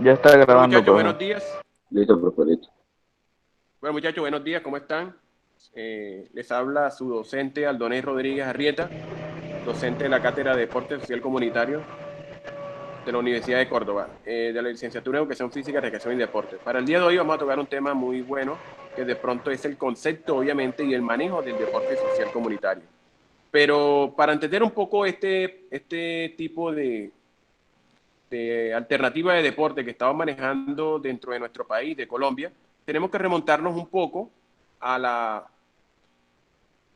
Ya está Bueno, grabando, muchachos, profe. buenos días. Listo, profe, listo. Bueno, muchachos, buenos días, ¿cómo están? Les habla su docente Aldonés Rodríguez Arrieta, docente de la Cátedra de Deporte Social Comunitario de la Universidad de Córdoba, de la licenciatura en Educación Física, Recreación y Deporte. Para el día de hoy vamos a tocar un tema muy bueno, que de pronto es el concepto, obviamente, y el manejo del deporte social comunitario. Pero para entender un poco este tipo de alternativa de deporte que estamos manejando dentro de nuestro país, de Colombia, tenemos que remontarnos un poco a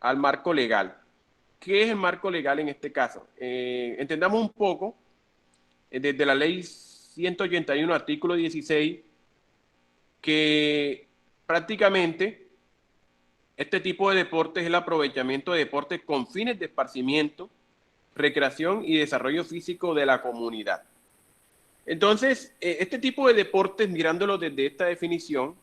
al marco legal. ¿Qué es el marco legal en este caso? Entendamos un poco desde la ley 181, artículo 16, que prácticamente este tipo de deportes es el aprovechamiento de deportes con fines de esparcimiento, recreación y desarrollo físico de la comunidad. Entonces, este tipo de deportes, mirándolo desde esta definición,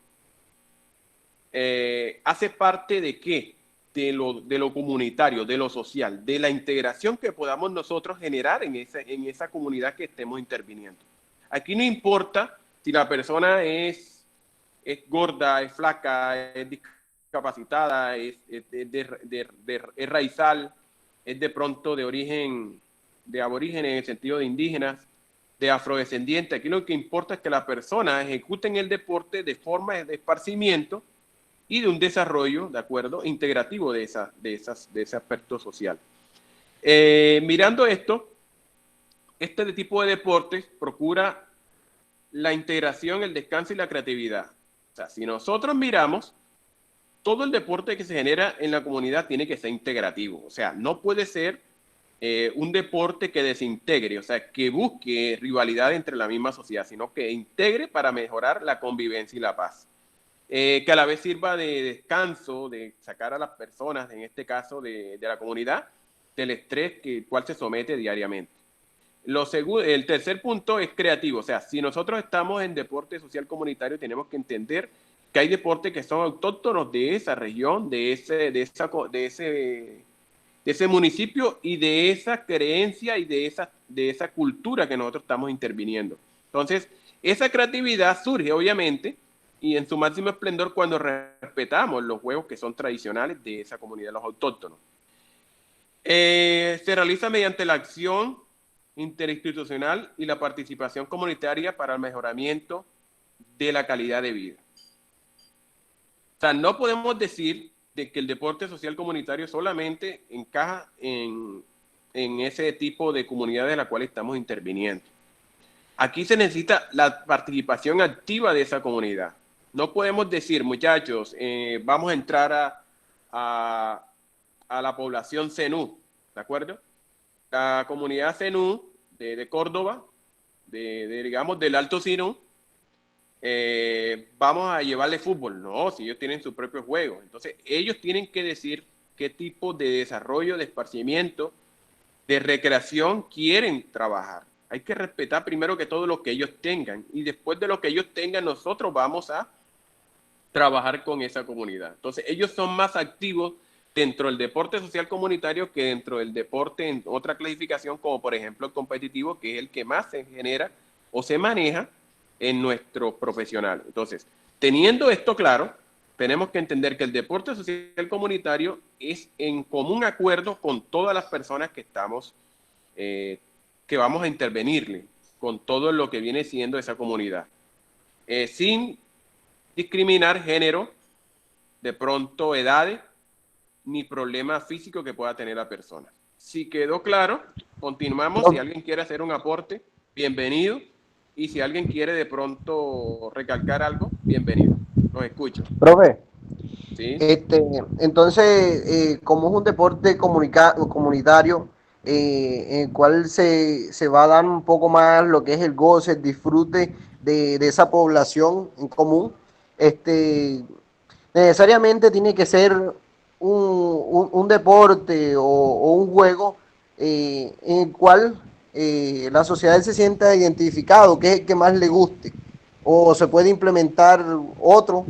hace parte de qué? De lo comunitario, de lo social, de la integración que podamos nosotros generar en esa comunidad que estemos interviniendo. Aquí no importa si la persona es gorda, es flaca, es discapacitada, es raizal, es de pronto de origen de aborígenes en el sentido de indígenas, de afrodescendiente. Aquí lo que importa es que la persona ejecute el deporte de forma de esparcimiento y de un desarrollo, ¿de acuerdo?, integrativo de ese aspecto social. Mirando esto, este tipo de deportes procura la integración, el descanso y la creatividad. O sea, si nosotros miramos, todo el deporte que se genera en la comunidad tiene que ser integrativo. O sea, no puede ser un deporte que desintegre, o sea, que busque rivalidad entre la misma sociedad, sino que integre para mejorar la convivencia y la paz. Que a la vez sirva de descanso, de sacar a las personas, en este caso de la comunidad, del estrés que el cual se somete diariamente. El tercer punto es creativo, o sea, si nosotros estamos en deporte social comunitario, tenemos que entender que hay deportes que son autóctonos de esa región, de ese municipio y de esa creencia y de esa cultura que nosotros estamos interviniendo. Entonces, esa creatividad surge, obviamente, y en su máximo esplendor cuando respetamos los juegos que son tradicionales de esa comunidad, los autóctonos. Se realiza mediante la acción interinstitucional y la participación comunitaria para el mejoramiento de la calidad de vida. O sea, no podemos decir de que el deporte social comunitario solamente encaja en ese tipo de comunidades en la cual estamos interviniendo. Aquí se necesita la participación activa de esa comunidad. No podemos decir, muchachos, vamos a entrar a, a la población Zenú, ¿de acuerdo? La comunidad Zenú de Córdoba, digamos, del Alto Zenú, vamos a llevarle fútbol. No, si ellos tienen su propio juego. Entonces, ellos tienen que decir qué tipo de desarrollo, de esparcimiento, de recreación quieren trabajar. Hay que respetar primero que todo lo que ellos tengan y después de lo que ellos tengan nosotros vamos a trabajar con esa comunidad. Entonces ellos son más activos dentro del deporte social comunitario que dentro del deporte en otra clasificación como por ejemplo el competitivo que es el que más se genera o se maneja en nuestros profesionales. Entonces, teniendo esto claro, tenemos que entender que el deporte social comunitario es en común acuerdo con todas las personas que estamos, que vamos a intervenirle con todo lo que viene siendo esa comunidad, sin discriminar género, de pronto edades, ni problema físico que pueda tener la persona. Si quedó claro, continuamos. Si Pro- alguien quiere hacer un aporte, bienvenido. Y si alguien quiere de pronto recalcar algo, bienvenido. Los escucho. Profe, ¿Sí? este, entonces, como es un deporte comunitario, en el cual se va a dar un poco más lo que es el goce, el disfrute de esa población en común, este, necesariamente tiene que ser un deporte o un juego en el cual la sociedad se sienta identificado, que es el que más le guste, o se puede implementar otro,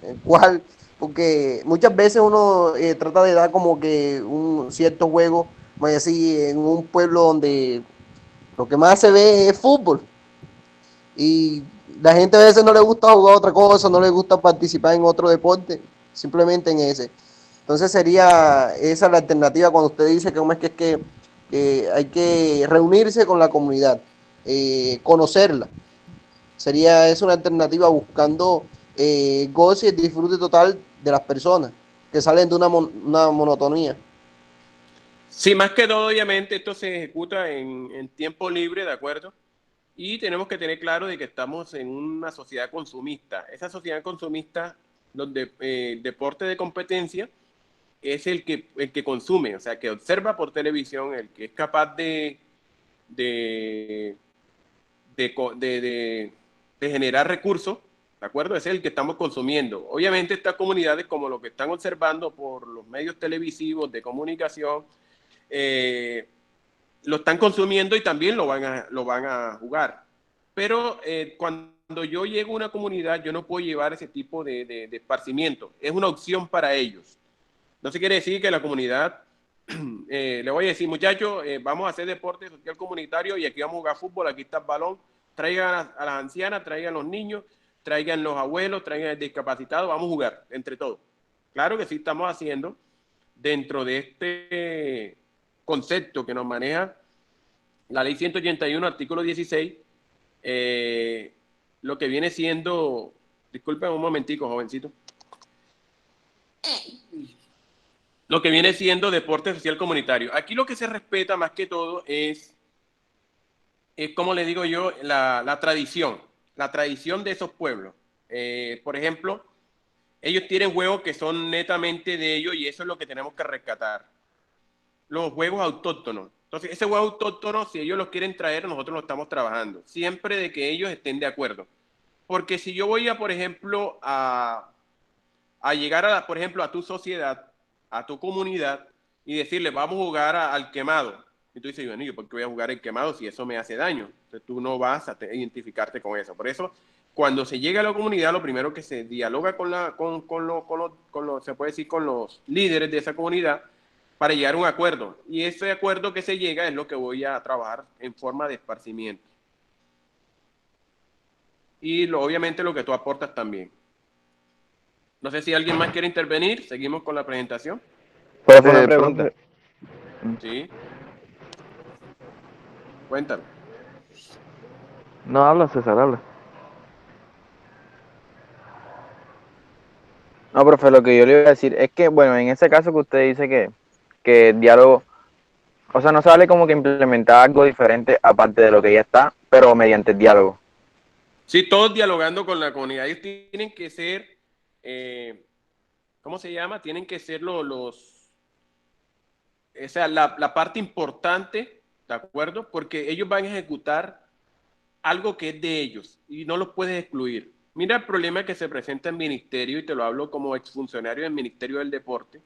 el cual, porque muchas veces uno trata de dar como que un cierto juego, vamos a decir, en un pueblo donde lo que más se ve es fútbol, Y la gente a veces no le gusta jugar otra cosa, no le gusta participar en otro deporte, simplemente en ese. Entonces sería esa la alternativa cuando usted dice que, cómo es que hay que reunirse con la comunidad, conocerla. Es una alternativa buscando goce y disfrute total de las personas que salen de una monotonía. Sí, más que todo, obviamente, esto se ejecuta en tiempo libre, ¿de acuerdo? Y tenemos que tener claro de que estamos en una sociedad consumista. Esa sociedad consumista, donde el deporte de competencia es el que consume, o sea, que observa por televisión, el que es capaz de, de generar recursos, ¿de acuerdo? Ese es el que estamos consumiendo. Obviamente estas comunidades, como lo que están observando por los medios televisivos de comunicación, eh, lo están consumiendo y también lo van a jugar. Pero cuando yo llego a una comunidad, yo no puedo llevar ese tipo de esparcimiento. Es una opción para ellos. No se quiere decir que la comunidad, le voy a decir, muchachos, vamos a hacer deporte social comunitario y aquí vamos a jugar fútbol, aquí está el balón, traigan a las ancianas, traigan los niños, traigan los abuelos, traigan el discapacitado, vamos a jugar entre todos. Claro que sí estamos haciendo dentro de este concepto que nos maneja la ley 181, artículo 16, lo que viene siendo, disculpen un momentico, jovencito, lo que viene siendo deporte social comunitario. Aquí lo que se respeta más que todo es como le digo yo, la tradición de esos pueblos. Por ejemplo, ellos tienen juegos que son netamente de ellos y eso es lo que tenemos que rescatar. Los juegos autóctonos. Entonces, ese juego autóctono, si ellos los quieren traer, nosotros lo estamos trabajando. Siempre de que ellos estén de acuerdo. Porque si yo voy a, por ejemplo, a llegar a, por ejemplo, a tu sociedad, a tu comunidad, y decirle, vamos a jugar al quemado. Y tú dices, bueno, ¿yo por qué voy a jugar el quemado si eso me hace daño? Entonces tú no vas a identificarte con eso. Por eso, cuando se llega a la comunidad, lo primero que se dialoga se puede decir, con los líderes de esa comunidad para llegar a un acuerdo. Y ese acuerdo que se llega es lo que voy a trabajar en forma de esparcimiento. Y obviamente lo que tú aportas también. No sé si alguien más quiere intervenir. Seguimos con la presentación. Profe, una pregunta. Profe, Sí, cuéntame. no habla César, habla. No, profe, lo que yo le iba a decir es que, bueno, en ese caso que usted dice que el diálogo, o sea, no se vale como que implementar algo diferente aparte de lo que ya está, pero mediante el diálogo. Sí, todos dialogando con la comunidad. Ellos tienen que ser, ¿cómo se llama? Tienen que ser o sea, la parte importante, ¿de acuerdo? Porque ellos van a ejecutar algo que es de ellos y no los puedes excluir. Mira el problema que se presenta en el ministerio, y te lo hablo como exfuncionario del Ministerio del Deporte,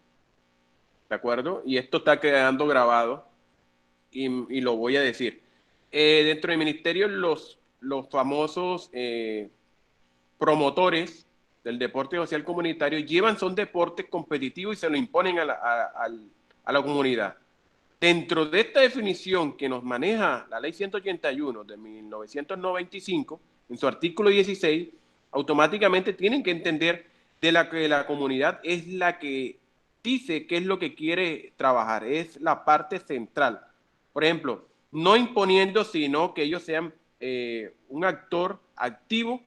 ¿de acuerdo? Y esto está quedando grabado y lo voy a decir. Dentro del ministerio, los famosos promotores del deporte social comunitario son deportes competitivos y se lo imponen a la comunidad. Dentro de esta definición que nos maneja la ley 181 de 1995, en su artículo 16, automáticamente tienen que entender de la que la comunidad es la que dice qué es lo que quiere trabajar, es la parte central. Por ejemplo, no imponiendo, sino que ellos sean un actor activo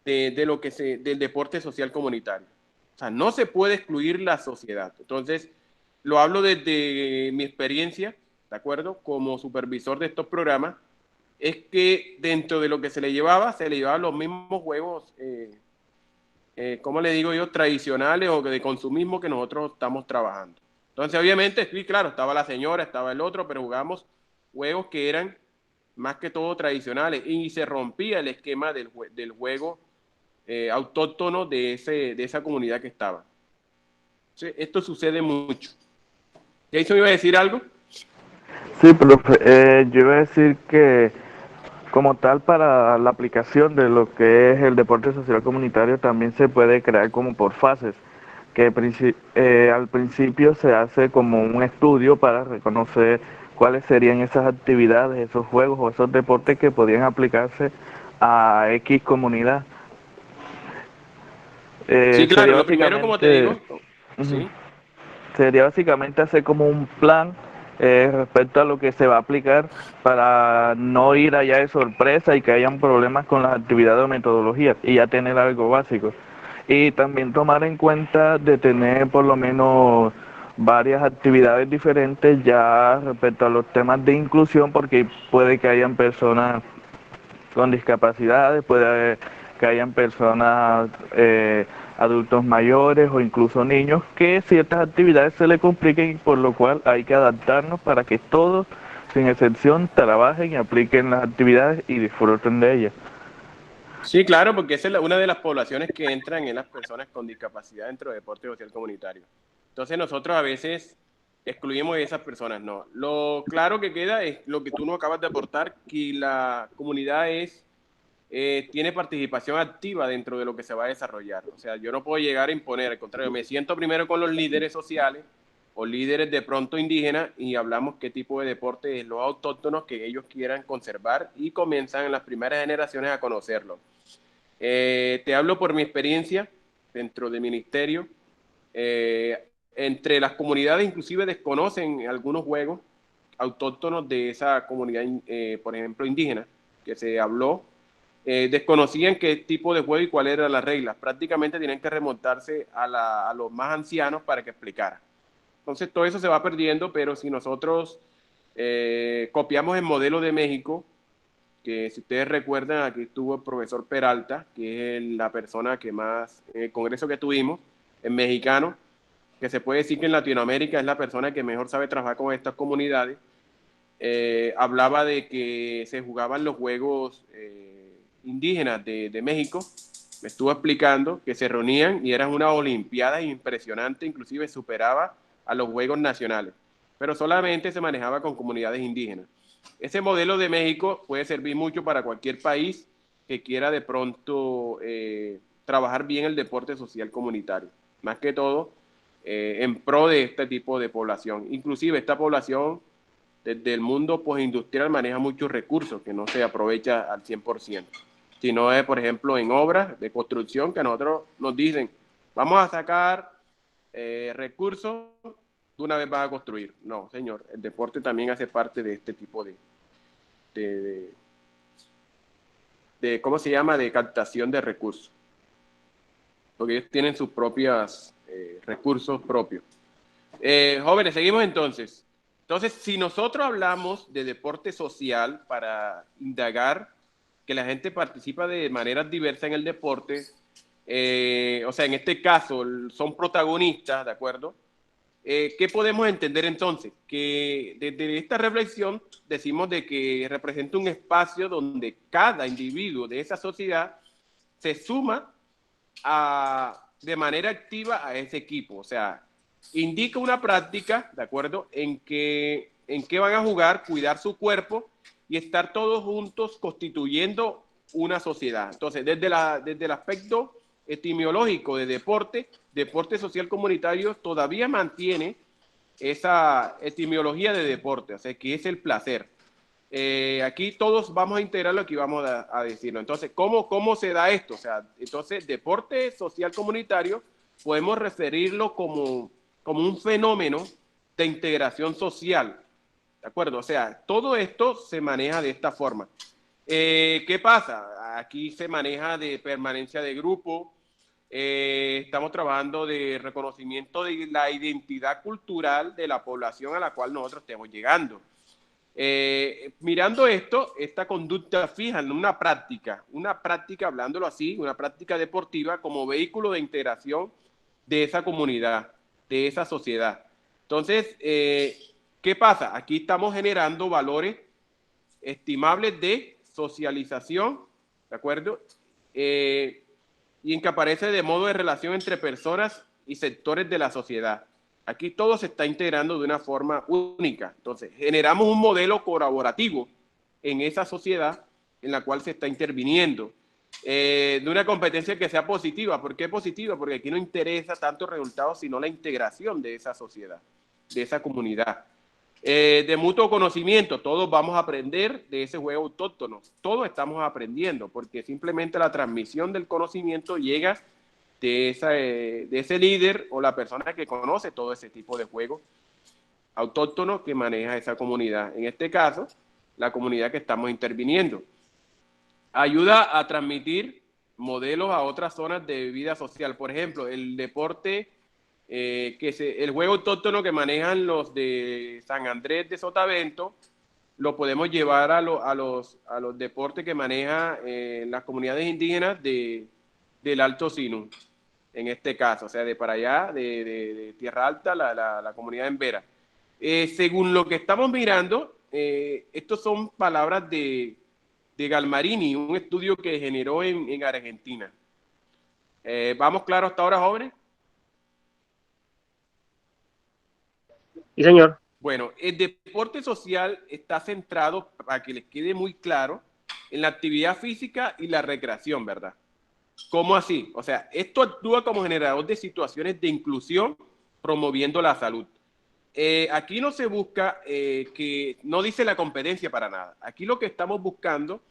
del deporte social comunitario. O sea, no se puede excluir la sociedad. Entonces, lo hablo desde mi experiencia, ¿de acuerdo? Como supervisor de estos programas, es que dentro de lo que se le llevaban los mismos juegos, ¿cómo le digo yo? Tradicionales o de consumismo que nosotros estamos trabajando. Entonces, obviamente, sí, claro, estaba la señora, estaba el otro, pero jugamos juegos que eran más que todo tradicionales y se rompía el esquema del juego autóctono de esa comunidad que estaba. Sí, esto sucede mucho. ¿Jason iba a decir algo? Sí, profe, yo iba a decir que como tal para la aplicación de lo que es el deporte social comunitario también se puede crear como por fases, que al principio se hace como un estudio para reconocer cuáles serían esas actividades, esos juegos o esos deportes que podían aplicarse a X comunidad. Sí, Sería claro, lo primero, como te digo, ujú, sí. sería básicamente hacer como un plan respecto a lo que se va a aplicar para no ir allá de sorpresa y que hayan problemas con las actividades o metodologías y ya tener algo básico. Y también tomar en cuenta de tener por lo menos varias actividades diferentes ya respecto a los temas de inclusión, porque puede que hayan personas con discapacidades, puede haber que hayan personas, adultos mayores o incluso niños, que ciertas actividades se les compliquen, por lo cual hay que adaptarnos para que todos, sin excepción, trabajen y apliquen las actividades y disfruten de ellas. Sí, claro, porque esa es una de las poblaciones que entran en las personas con discapacidad dentro del deporte social comunitario. Entonces nosotros a veces excluimos a esas personas, no. Lo claro que queda es lo que tú nos acabas de aportar, que la comunidad tiene participación activa dentro de lo que se va a desarrollar. O sea, yo no puedo llegar a imponer, al contrario, me siento primero con los líderes sociales o líderes de pronto indígenas y hablamos qué tipo de deporte es los autóctonos que ellos quieran conservar y comienzan en las primeras generaciones a conocerlo. Te hablo por mi experiencia dentro del ministerio. Entre las comunidades inclusive desconocen algunos juegos autóctonos de esa comunidad, por ejemplo, indígena, que se habló. Desconocían qué tipo de juego y cuáles eran las reglas. Prácticamente tienen que remontarse a los más ancianos para que explicara. Entonces todo eso se va perdiendo, pero si nosotros copiamos el modelo de México, que si ustedes recuerdan, aquí estuvo el profesor Peralta, que es la persona que más, en el congreso que tuvimos, en mexicano, que se puede decir que en Latinoamérica es la persona que mejor sabe trabajar con estas comunidades, hablaba de que se jugaban los juegos indígenas de México, me estuvo explicando que se reunían y eran unas olimpiadas impresionantes, inclusive superaba a los juegos nacionales, pero solamente se manejaba con comunidades indígenas. Ese modelo de México puede servir mucho para cualquier país que quiera de pronto trabajar bien el deporte social comunitario, más que todo en pro de este tipo de población. Inclusive esta población desde el mundo postindustrial maneja muchos recursos que no se aprovecha al 100%, sino es, por ejemplo, en obras de construcción que a nosotros nos dicen, vamos a sacar recursos, de una vez vas a construir. No, señor, el deporte también hace parte de este tipo de, de, ¿cómo se llama?, de captación de recursos, porque ellos tienen sus propios recursos propios. Jóvenes, seguimos entonces. Entonces, si nosotros hablamos de deporte social para indagar que la gente participa de maneras diversas en el deporte, o sea, en este caso son protagonistas, ¿de acuerdo? ¿Qué podemos entender entonces? Que desde esta reflexión decimos de que representa un espacio donde cada individuo de esa sociedad se suma de manera activa a ese equipo, o sea, indica una práctica, ¿de acuerdo?, en que van a jugar, cuidar su cuerpo y estar todos juntos constituyendo una sociedad. Entonces, desde el aspecto etimológico de deporte social comunitario todavía mantiene esa etimología de deporte, o sea, que es el placer. Aquí todos vamos a integrarlo, aquí vamos a decirlo. Entonces, ¿cómo se da esto? O sea, entonces, deporte social comunitario podemos referirlo como un fenómeno de integración social, ¿de acuerdo? O sea, todo esto se maneja de esta forma. ¿Qué pasa? Aquí se maneja de permanencia de grupo, estamos trabajando de reconocimiento de la identidad cultural de la población a la cual nosotros estamos llegando. Mirando esto, esta conducta fija en una práctica, hablándolo así, una práctica deportiva como vehículo de integración de esa comunidad, de esa sociedad. Entonces, ¿qué pasa? Aquí estamos generando valores estimables de socialización, ¿de acuerdo? Y en que aparece de modo de relación entre personas y sectores de la sociedad. Aquí todo se está integrando de una forma única. Entonces, generamos un modelo colaborativo en esa sociedad en la cual se está interviniendo. De una competencia que sea positiva. ¿Por qué positiva? Porque aquí no interesa tanto el resultado, sino la integración de esa sociedad, de esa comunidad. De mutuo conocimiento, todos vamos a aprender de ese juego autóctono, todos estamos aprendiendo, porque simplemente la transmisión del conocimiento llega de ese líder o la persona que conoce todo ese tipo de juegos autóctonos que maneja esa comunidad. En este caso, la comunidad que estamos interviniendo. Ayuda a transmitir modelos a otras zonas de vida social. Por ejemplo, el deporte, el juego autóctono que manejan los de San Andrés de Sotavento, lo podemos llevar a los deportes que maneja las comunidades indígenas del Alto Sinú, en este caso, o sea, de para allá, de Tierra Alta, la comunidad en Vera. Según lo que estamos mirando, estos son palabras de Galmarini, un estudio que generó en Argentina. ¿Vamos claro hasta ahora, jóvenes? Sí, señor. Bueno, el deporte social está centrado, para que les quede muy claro, en la actividad física y la recreación, ¿verdad? ¿Cómo así? O sea, esto actúa como generador de situaciones de inclusión, promoviendo la salud. Aquí no se busca no dice la competencia para nada. Aquí lo que estamos buscando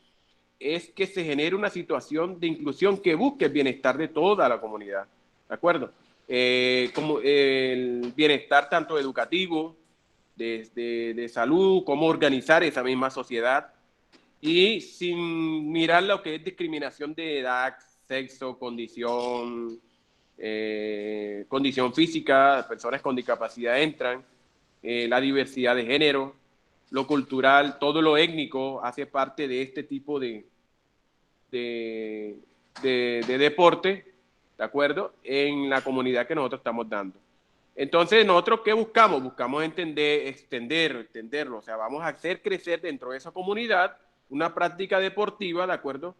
es que se genere una situación de inclusión que busque el bienestar de toda la comunidad, ¿de acuerdo? Como el bienestar tanto educativo, de salud, cómo organizar esa misma sociedad y sin mirar lo que es discriminación de edad, sexo, condición física, personas con discapacidad entran, la diversidad de género, lo cultural, todo lo étnico hace parte de este tipo de deporte, ¿de acuerdo? En la comunidad que nosotros estamos dando. Entonces, ¿nosotros qué buscamos? Buscamos extenderlo, o sea, vamos a hacer crecer dentro de esa comunidad una práctica deportiva, ¿de acuerdo?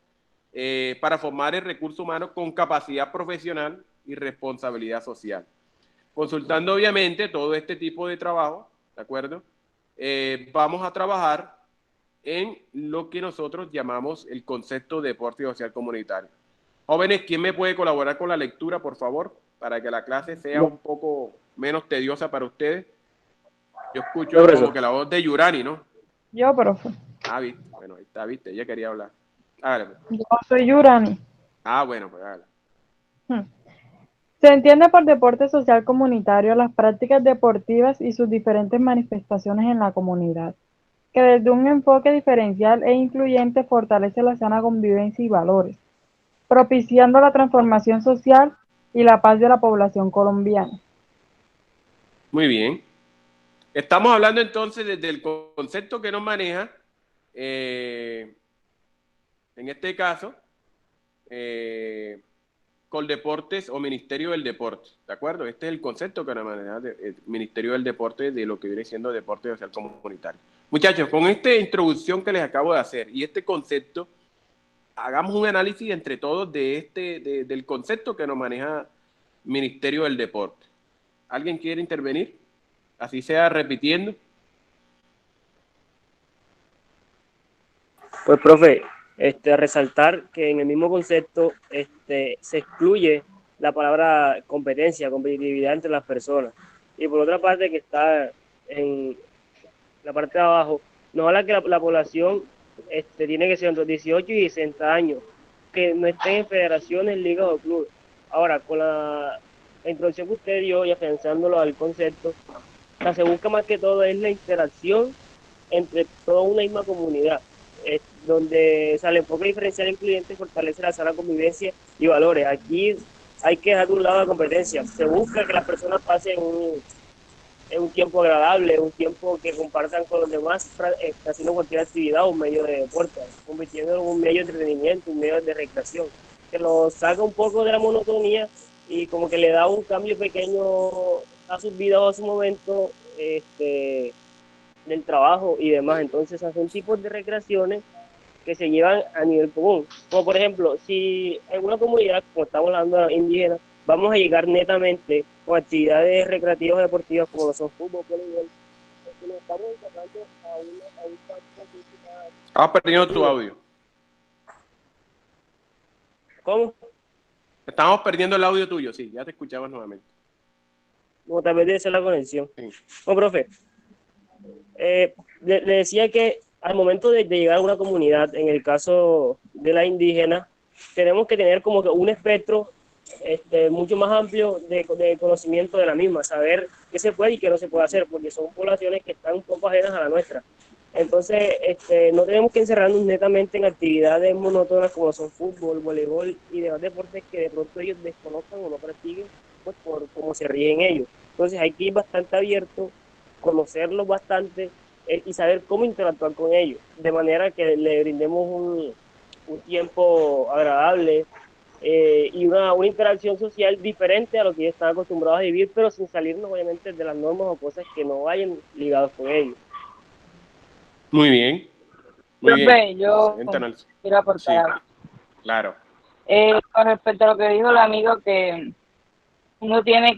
Para formar el recurso humano con capacidad profesional y responsabilidad social. Consultando, obviamente, todo este tipo de trabajo, ¿de acuerdo? Vamos a trabajar en lo que nosotros llamamos el concepto de deporte social comunitario. Jóvenes, ¿quién me puede colaborar con la lectura, por favor? Para que la clase sea un poco menos tediosa para ustedes. Yo escucho como que la voz de Yurani, ¿no? Yo, profe. Ah, viste. Bueno, ahí está, viste. Ella quería hablar. Hágale, pues. Yo soy Yurani. Ah, bueno, pues hágale. Se entiende por deporte social comunitario las prácticas deportivas y sus diferentes manifestaciones en la comunidad, que desde un enfoque diferencial e incluyente fortalece la sana convivencia y valores, propiciando la transformación social y la paz de la población colombiana. Muy bien. Estamos hablando entonces desde el concepto que nos maneja, en este caso, Coldeportes o Ministerio del Deporte, ¿de acuerdo? Este es el concepto que nos maneja el Ministerio del Deporte de lo que viene siendo deporte social comunitario. Muchachos, con esta introducción que les acabo de hacer y este concepto, hagamos un análisis entre todos del concepto que nos maneja Ministerio del Deporte. ¿Alguien quiere intervenir? Así sea repitiendo. Pues, profe, resaltar que en el mismo concepto se excluye la palabra competencia, competitividad entre las personas. Y por otra parte, que está en la parte de abajo, nos habla que la población tiene que ser entre 18 y 60 años, que no estén en federaciones, ligas o clubes. Ahora, con la introducción que usted dio y afianzándolo al concepto, o sea, se busca más que todo es la interacción entre toda una misma comunidad, donde el enfoque diferencial incluyente fortalece la sana convivencia y valores. Aquí hay que dejar de un lado la competencia. Se busca que las personas pasen un tiempo agradable, un tiempo que compartan con los demás, haciendo cualquier actividad o un medio de deporte, convirtiéndolo en un medio de entretenimiento, un medio de recreación, que lo saca un poco de la monotonía y como que le da un cambio pequeño a sus vidas o a su momento del trabajo y demás. Entonces hacen tipos de recreaciones que se llevan a nivel común. Como por ejemplo, si en una comunidad, como estamos hablando de indígena, vamos a llegar netamente con actividades recreativas deportivas como lo son fútbol, voleibol, nos estamos enfocando a un campo. Has perdido tu audio. ¿Cómo? Estamos perdiendo el audio tuyo, sí, ya te escuchamos nuevamente. Como tal vez debe ser la conexión. Sí. Bueno, profe, Le decía que al momento de llegar a una comunidad, en el caso de la indígena, tenemos que tener como que un espectro mucho más amplio de conocimiento de la misma, saber qué se puede y qué no se puede hacer, porque son poblaciones que están un poco ajenas a la nuestra. Entonces, no tenemos que encerrarnos netamente en actividades monótonas como son fútbol, voleibol y demás deportes que de pronto ellos desconozcan o no practiquen, pues por cómo se ríen ellos. Entonces, hay que ir bastante abierto, conocerlos bastante y saber cómo interactuar con ellos, de manera que le brindemos un tiempo agradable y una interacción social diferente a lo que ellos están acostumbrados a vivir, pero sin salirnos obviamente de las normas o cosas que no vayan ligados con ellos. Muy bien, muy bien. Profe, yo Excelente análisis. quiero aportar Sí, algo. claro. Con respecto a lo que dijo el amigo, que uno tiene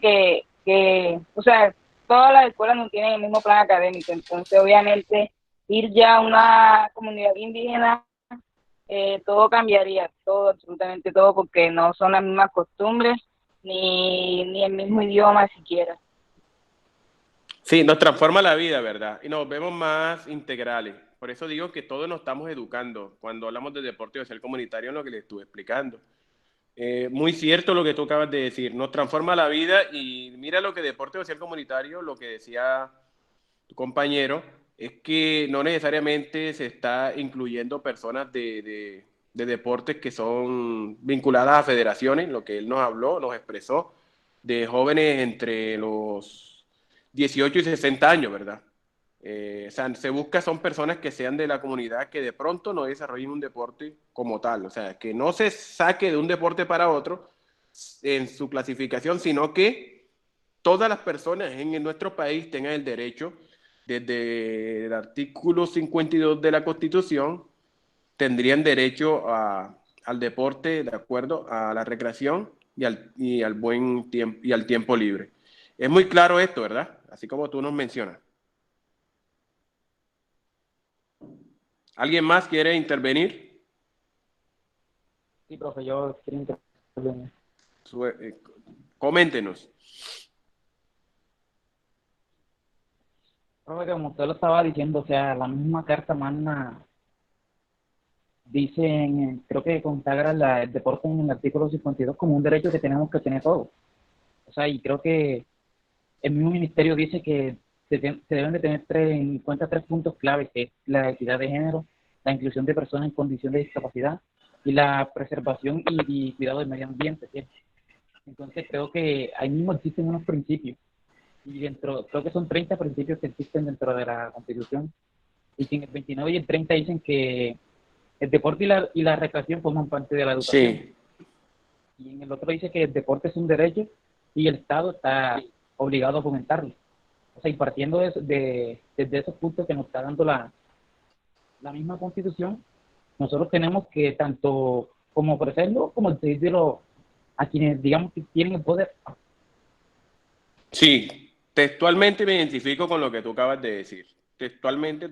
o sea, todas las escuelas no tienen el mismo plan académico, entonces obviamente ir ya a una comunidad indígena, todo cambiaría, todo, absolutamente todo, porque no son las mismas costumbres, ni el mismo idioma siquiera. Sí, nos transforma la vida, ¿verdad? Y nos vemos más integrales. Por eso digo que todos nos estamos educando cuando hablamos de deporte social comunitario en lo que les estuve explicando. Muy cierto lo que tú acabas de decir, nos transforma la vida y mira lo que deporte social comunitario, lo que decía tu compañero, es que no necesariamente se está incluyendo personas de deportes que son vinculadas a federaciones, lo que él nos habló, nos expresó, de jóvenes entre los 18 y 60 años, ¿verdad? O sea, se busca son personas que sean de la comunidad que de pronto no desarrollen un deporte como tal, o sea, que no se saque de un deporte para otro en su clasificación, sino que todas las personas en nuestro país tengan el derecho, desde el artículo 52 de la Constitución, tendrían derecho al deporte, de acuerdo a la recreación y al buen tiempo y al tiempo libre. Es muy claro esto, ¿verdad? Así como tú nos mencionas. ¿Alguien más quiere intervenir? Sí, profe, yo quiero intervenir. Coméntenos. Profe, como usted lo estaba diciendo, o sea, la misma Carta Magna dice, creo que consagra el deporte en el artículo 52 como un derecho que tenemos que tener todos. O sea, y creo que el mismo ministerio dice que se deben de tener en cuenta tres puntos clave, que es la equidad de género, la inclusión de personas en condición de discapacidad y la preservación y cuidado del medio ambiente, ¿sí? Entonces creo que ahí mismo existen unos principios y creo que son 30 principios que existen dentro de la Constitución, y que en el 29 y el 30 dicen que el deporte y la recreación forman parte de la educación. Sí. Y en el otro dice que el deporte es un derecho y el Estado está obligado a fomentarlo. O sea, y partiendo desde esos puntos que nos está dando la misma Constitución, nosotros tenemos que tanto como ofrecerlo como exigirlo a quienes, digamos, que tienen el poder. Sí, textualmente me identifico con lo que tú acabas de decir. Textualmente,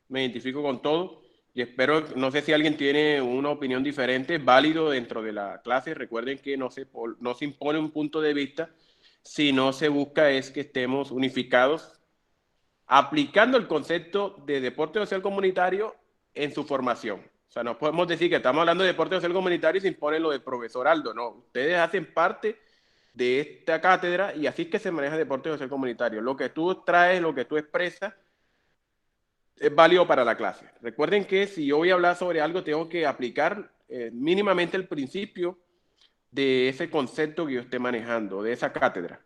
me identifico con todo y espero, no sé si alguien tiene una opinión diferente, válido dentro de la clase. Recuerden que no se impone un punto de vista, sino se busca es que estemos unificados, aplicando el concepto de deporte social comunitario en su formación. O sea, no podemos decir que estamos hablando de deporte social comunitario y se impone lo del profesor Aldo, no. Ustedes hacen parte de esta cátedra y así es que se maneja el deporte social comunitario. Lo que tú traes, lo que tú expresas, es válido para la clase. Recuerden que si yo voy a hablar sobre algo, tengo que aplicar mínimamente el principio de ese concepto que yo esté manejando, de esa cátedra.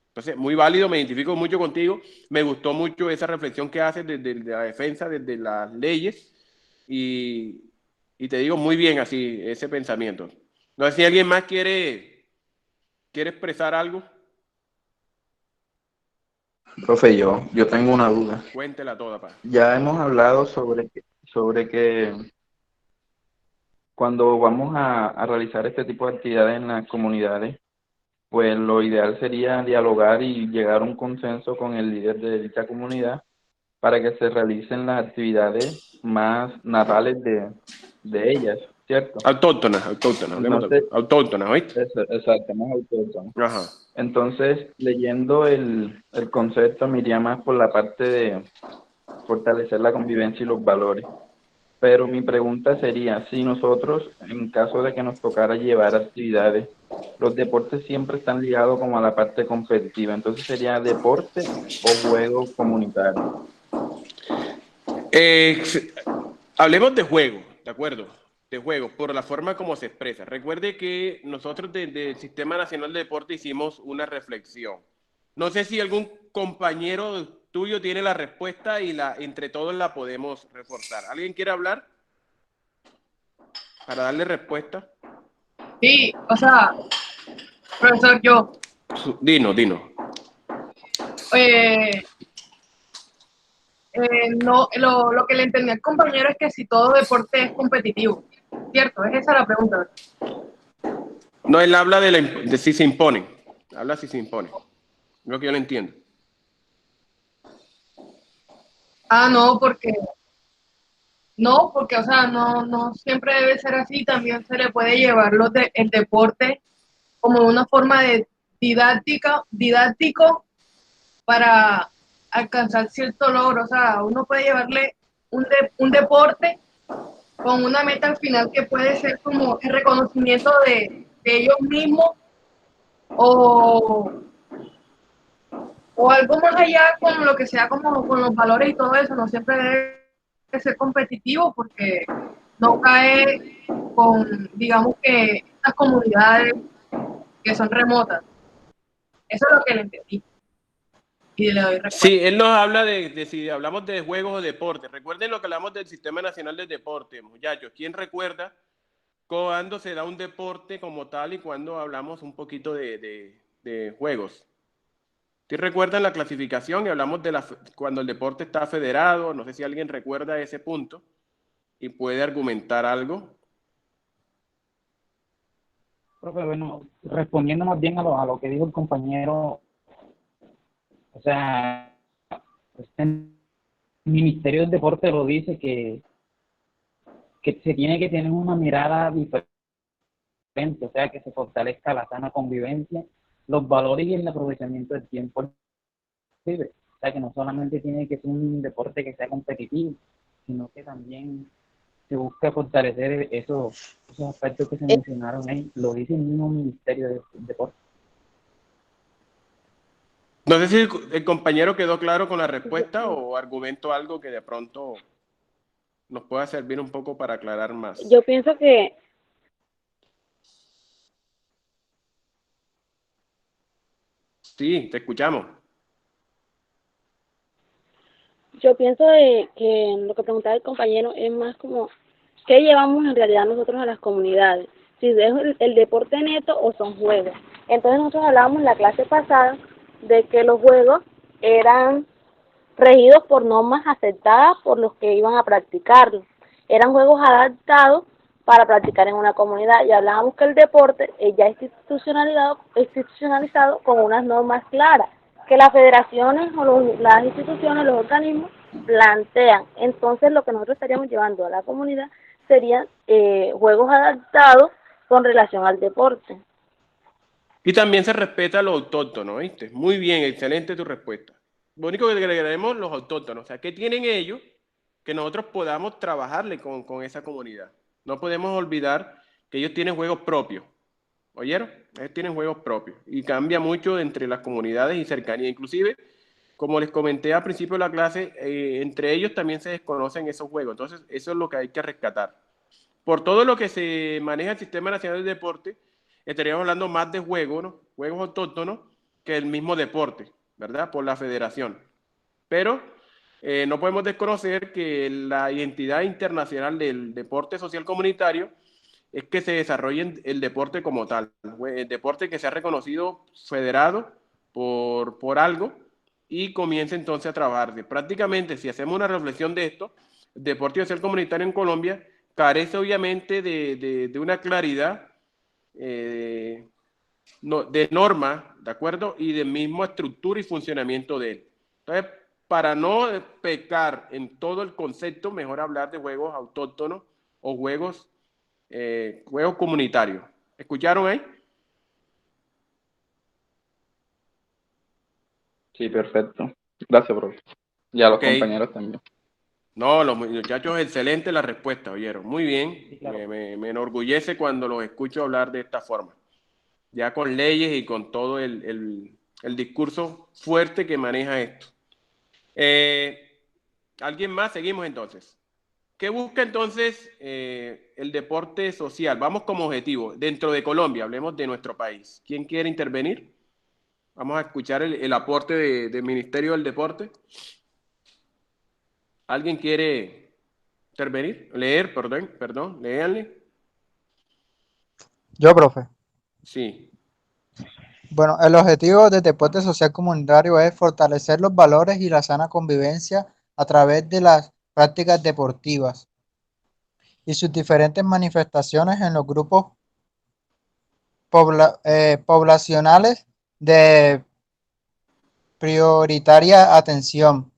Entonces, muy válido, me identifico mucho contigo, me gustó mucho esa reflexión que haces desde la defensa, desde las leyes, y, y te digo muy bien así, ese pensamiento. No sé si alguien más quiere expresar algo, Profe, yo tengo una duda. cuéntela toda, pa. Ya hemos hablado sobre que cuando vamos a realizar este tipo de actividades en las comunidades, pues lo ideal sería dialogar y llegar a un consenso con el líder de dicha comunidad para que se realicen las actividades más naturales de ellas. ¿cierto? Autóctonas, hablemos de Entonces, autóctonas, ¿oíste? exacto, más autóctono. Ajá. Entonces, leyendo el concepto, me iría más por la parte de fortalecer la convivencia y los valores. Pero mi pregunta sería, si nosotros, en caso de que nos tocara llevar actividades, los deportes siempre están ligados como a la parte competitiva, entonces sería deporte o juego comunitario. Eh, Hablemos de juego, ¿de acuerdo? De juego, por la forma como se expresa. Recuerde que nosotros desde el Sistema Nacional de Deporte hicimos una reflexión. No sé si algún compañero tuyo tiene la respuesta y entre todos la podemos reforzar. ¿Alguien quiere hablar para darle respuesta? Sí, o sea, profesor, Dino, Dino. eh, no, lo que le entendí al compañero es que si todo deporte es competitivo, ¿cierto? Es esa la pregunta, ¿verdad? No, él habla de si se imponen. Habla si se imponen. Lo que yo no entiendo. Ah, o sea, no siempre debe ser así, también se le puede llevar el deporte como una forma de didáctico para alcanzar cierto logro, o sea, uno puede llevarle un deporte con una meta al final que puede ser como el reconocimiento de ellos mismos o, o algo más allá con lo que sea como con los valores y todo eso, no siempre debe ser competitivo porque no cae con, digamos que, estas comunidades que son remotas. Eso es lo que le entendí y le doy respuesta. Sí, él nos habla de si hablamos de juegos o deportes. Recuerden lo que hablamos del Sistema Nacional de Deporte, muchachos. ¿Quién recuerda cuándo se da un deporte como tal y cuándo hablamos un poquito de juegos? ¿Sí recuerdan la clasificación y hablamos de cuando el deporte está federado? No sé si alguien recuerda ese punto y puede argumentar algo. Profe, bueno, respondiendo más bien a lo que dijo el compañero, o sea, el Ministerio del Deporte lo dice que se tiene que tener una mirada diferente, o sea, que se fortalezca la sana convivencia, los valores y el aprovechamiento del tiempo libre. O sea, que no solamente tiene que ser un deporte que sea competitivo, sino que también se busca fortalecer esos aspectos que se mencionaron ahí, lo dice el mismo Ministerio del Deporte. No sé si el compañero quedó claro con la respuesta o argumento algo que de pronto nos pueda servir un poco para aclarar más. Yo pienso que Sí, te escuchamos. que lo que preguntaba el compañero es más como, ¿qué llevamos en realidad nosotros a las comunidades? Si es el deporte neto o son juegos. Entonces nosotros hablábamos en la clase pasada de que los juegos eran regidos por normas aceptadas por los que iban a practicarlos. Eran juegos adaptados para practicar en una comunidad y hablábamos que el deporte es ya institucionalizado con unas normas claras que las federaciones o las instituciones, los organismos plantean. Entonces lo que nosotros estaríamos llevando a la comunidad serían juegos adaptados con relación al deporte. Y también se respeta lo autóctono, ¿viste? Muy bien, excelente tu respuesta. Lo único que agregaremos los autóctonos, o sea, ¿qué tienen ellos que nosotros podamos trabajarle con esa comunidad? No podemos olvidar que ellos tienen juegos propios, ¿oyeron? Ellos tienen juegos propios y cambia mucho entre las comunidades y cercanía. Inclusive, como les comenté al principio de la clase, entre ellos también se desconocen esos juegos. Entonces, eso es lo que hay que rescatar. Por todo lo que se maneja el Sistema Nacional de Deporte, estaríamos hablando más de juegos, ¿no? Juegos autóctonos que el mismo deporte, ¿verdad? Por la federación. Pero no podemos desconocer que la identidad internacional del deporte social comunitario es que se desarrolle el deporte como tal, el deporte que sea reconocido, federado por algo y comience entonces a trabajarse. Prácticamente, si hacemos una reflexión de esto, el deporte social comunitario en Colombia carece obviamente de una claridad de norma, ¿de acuerdo? Y de misma estructura y funcionamiento de él. Entonces, para no pecar en todo el concepto, mejor hablar de juegos autóctonos o juegos juegos comunitarios. ¿Escucharon ahí? Sí, perfecto. Gracias, profe. Y a los Ok. compañeros también. No, los muchachos, excelente la respuesta, oyeron. Muy bien. Sí, claro. Me enorgullece cuando los escucho hablar de esta forma. Ya con leyes y con todo el discurso fuerte que maneja esto. ¿Alguien más? Seguimos entonces. ¿Qué busca entonces el deporte social? Vamos como objetivo. Dentro de Colombia, hablemos de nuestro país. ¿Quién quiere intervenir? Vamos a escuchar el aporte del Ministerio del Deporte. ¿Alguien quiere intervenir? Leer, perdón, léanle. Yo, profe. Sí. Bueno, el objetivo del deporte social comunitario es fortalecer los valores y la sana convivencia a través de las prácticas deportivas y sus diferentes manifestaciones en los grupos poblacionales de prioritaria atención,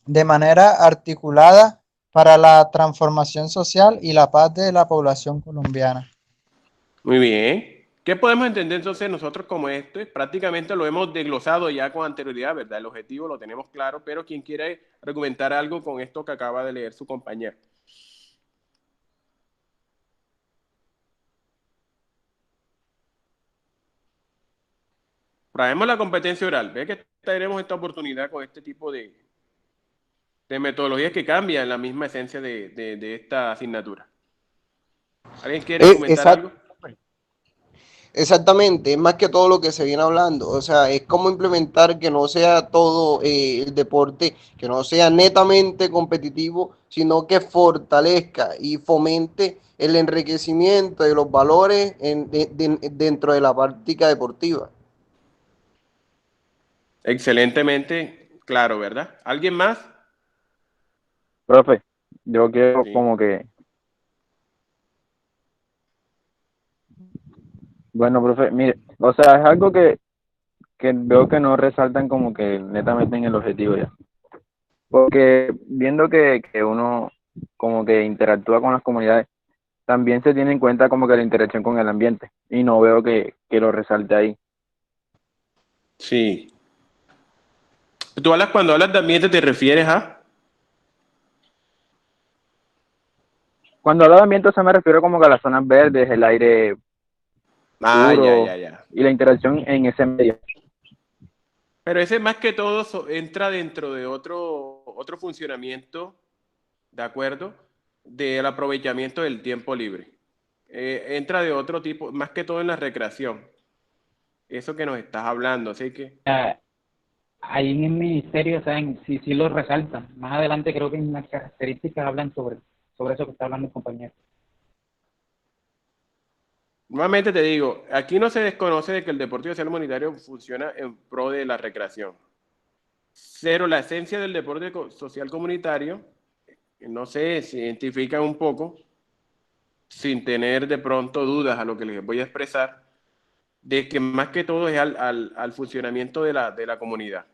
de manera articulada para la transformación social y la paz de la población colombiana. Muy bien. ¿Qué podemos entender entonces nosotros como esto? Prácticamente lo hemos desglosado ya con anterioridad, ¿verdad? El objetivo lo tenemos claro, pero quien quiere argumentar algo con esto que acaba de leer su compañero. Traemos la competencia oral. Ve que tenemos esta oportunidad con este tipo de metodologías que cambian la misma esencia de esta asignatura. ¿Alguien quiere argumentar algo? Exactamente, es más que todo lo que se viene hablando, o sea, es cómo implementar que no sea todo el deporte, que no sea netamente competitivo, sino que fortalezca y fomente el enriquecimiento de los valores dentro de la práctica deportiva. Excelentemente claro, ¿verdad? ¿Alguien más? Profe, yo quiero Sí. como que, bueno, profe, mire, o sea, es algo que veo que no resaltan como que netamente en el objetivo ya. Porque viendo que uno como que interactúa con las comunidades, también se tiene en cuenta como que la interacción con el ambiente. Y no veo que lo resalte ahí. Sí. Cuando hablas de ambiente, ¿te refieres a? Cuando hablo de ambiente, o sea, me refiero como que a las zonas verdes, el aire Ah, puro ya. y la interacción en ese medio. Pero ese más que todo entra dentro de otro funcionamiento, ¿de acuerdo? Del aprovechamiento del tiempo libre. Entra de otro tipo, más que todo en la recreación. Eso que nos estás hablando, así que... Ahí en el ministerio, saben, sí lo resaltan. Más adelante creo que en las características hablan sobre eso que está hablando el compañero. Nuevamente te digo, aquí no se desconoce de que el deporte social humanitario funciona en pro de la recreación. Cero, la esencia del deporte social comunitario, no sé, se identifica un poco, sin tener de pronto dudas a lo que les voy a expresar, de que más que todo es al funcionamiento de la comunidad.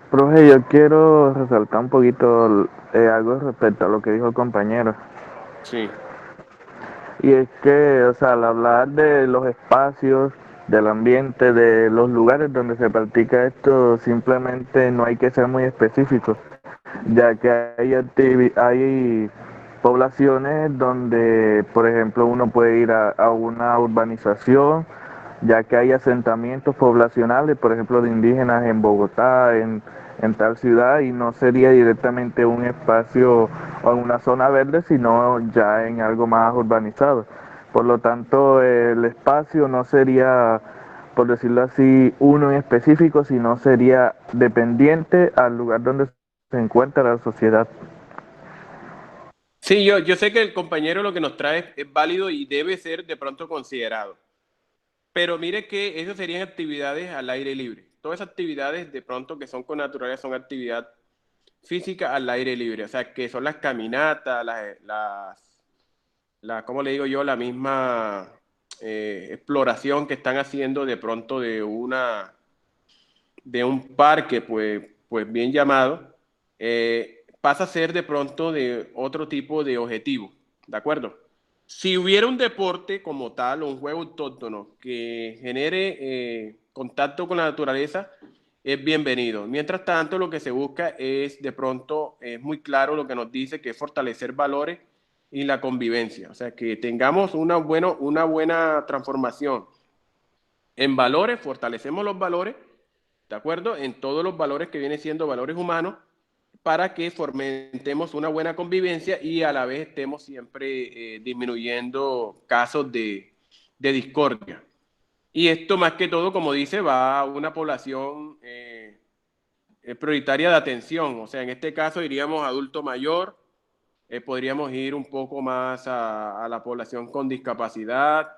Profe, yo quiero resaltar un poquito algo respecto a lo que dijo el compañero. Sí. Y es que, o sea, al hablar de los espacios, del ambiente, de los lugares donde se practica esto, simplemente no hay que ser muy específicos, ya que hay poblaciones donde, por ejemplo, uno puede ir a una urbanización, ya que hay asentamientos poblacionales, por ejemplo, de indígenas en Bogotá, en tal ciudad, y no sería directamente un espacio o en una zona verde, sino ya en algo más urbanizado. Por lo tanto, el espacio no sería, por decirlo así, uno en específico, sino sería dependiente al lugar donde se encuentra la sociedad. Sí, yo sé que el compañero lo que nos trae es válido y debe ser de pronto considerado. Pero mire que eso serían actividades al aire libre. Todas esas actividades de pronto que son con naturaleza son actividad física al aire libre. O sea, que son las caminatas, ¿cómo le digo yo? La misma exploración que están haciendo de pronto de un parque, pues bien llamado, pasa a ser de pronto de otro tipo de objetivo, ¿de acuerdo? Si hubiera un deporte como tal o un juego autóctono que genere contacto con la naturaleza, es bienvenido. Mientras tanto, lo que se busca es de pronto, es muy claro lo que nos dice, que es fortalecer valores y la convivencia. O sea, que tengamos una buena transformación en valores, fortalecemos los valores, ¿de acuerdo? En todos los valores que vienen siendo valores humanos, para que fomentemos una buena convivencia y a la vez estemos siempre disminuyendo casos de discordia. Y esto más que todo, como dice, va a una población prioritaria de atención. O sea, en este caso iríamos adulto mayor, podríamos ir un poco más a la población con discapacidad,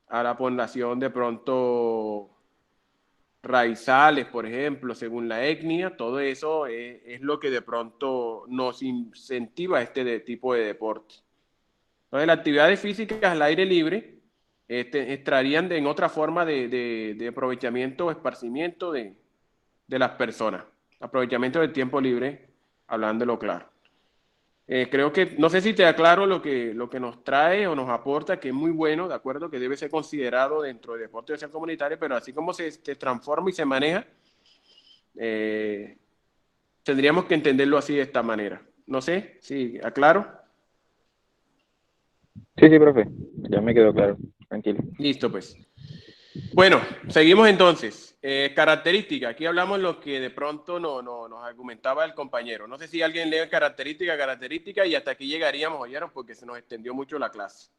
a la población de pronto raizales, por ejemplo, según la etnia. Todo eso es lo que de pronto nos incentiva a tipo de deporte. Entonces, las actividades físicas al aire libre estarían en otra forma de aprovechamiento o esparcimiento de las personas. Aprovechamiento del tiempo libre, hablándolo claro. Creo que, no sé si te aclaro lo que nos trae o nos aporta, que es muy bueno, de acuerdo, que debe ser considerado dentro del deporte social comunitario, pero así como se transforma y se maneja, tendríamos que entenderlo así de esta manera. No sé si aclaro. Sí, sí, profe, ya me quedó claro, tranquilo. Listo, pues. Bueno, seguimos entonces. Características. Aquí hablamos lo que de pronto nos argumentaba el compañero. No sé si alguien lee característica, y hasta aquí llegaríamos, oyeron, porque se nos extendió mucho la clase.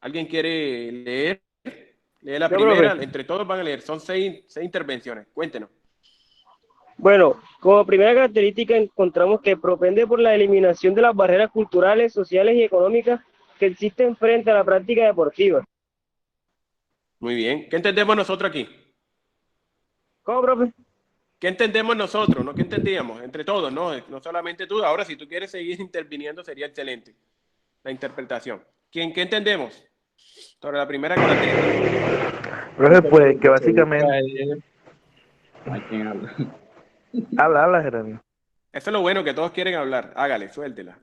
¿Alguien quiere leer? Lee la Yo, primera, profe. entre todos van a leer. Son seis intervenciones. Cuéntenos. Bueno, como primera característica encontramos que propende por la eliminación de las barreras culturales, sociales y económicas que existen frente a la práctica deportiva. Muy bien. ¿Qué entendemos nosotros aquí? ¿Cómo, profe? ¿Qué entendemos nosotros? ¿No? ¿Qué entendíamos? Entre todos, ¿no? No solamente tú. Ahora, si tú quieres seguir interviniendo, sería excelente la interpretación. ¿Qué entendemos sobre la primera característica? Profe, pues que Lo se busca básicamente... es... ¿A quién habla? Habla, Jerónimo. Eso es lo bueno, que todos quieren hablar. Hágale, suéltela.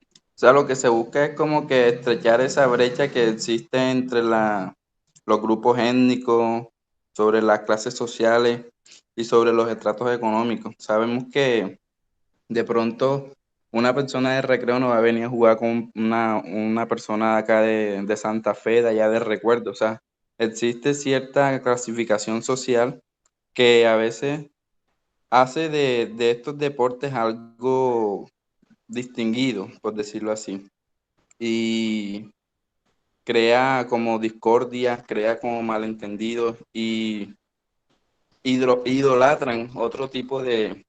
O sea, lo que se busca es como que estrechar esa brecha que existe entre los grupos étnicos, sobre las clases sociales y sobre los estratos económicos. Sabemos que de pronto una persona de Recreo no va a venir a jugar con una persona acá de Santa Fe, de allá de Recuerdo. O sea, existe cierta clasificación social que a veces hace de estos deportes algo distinguido, por decirlo así. Y crea como discordia, crea como malentendidos y idolatran otro tipo de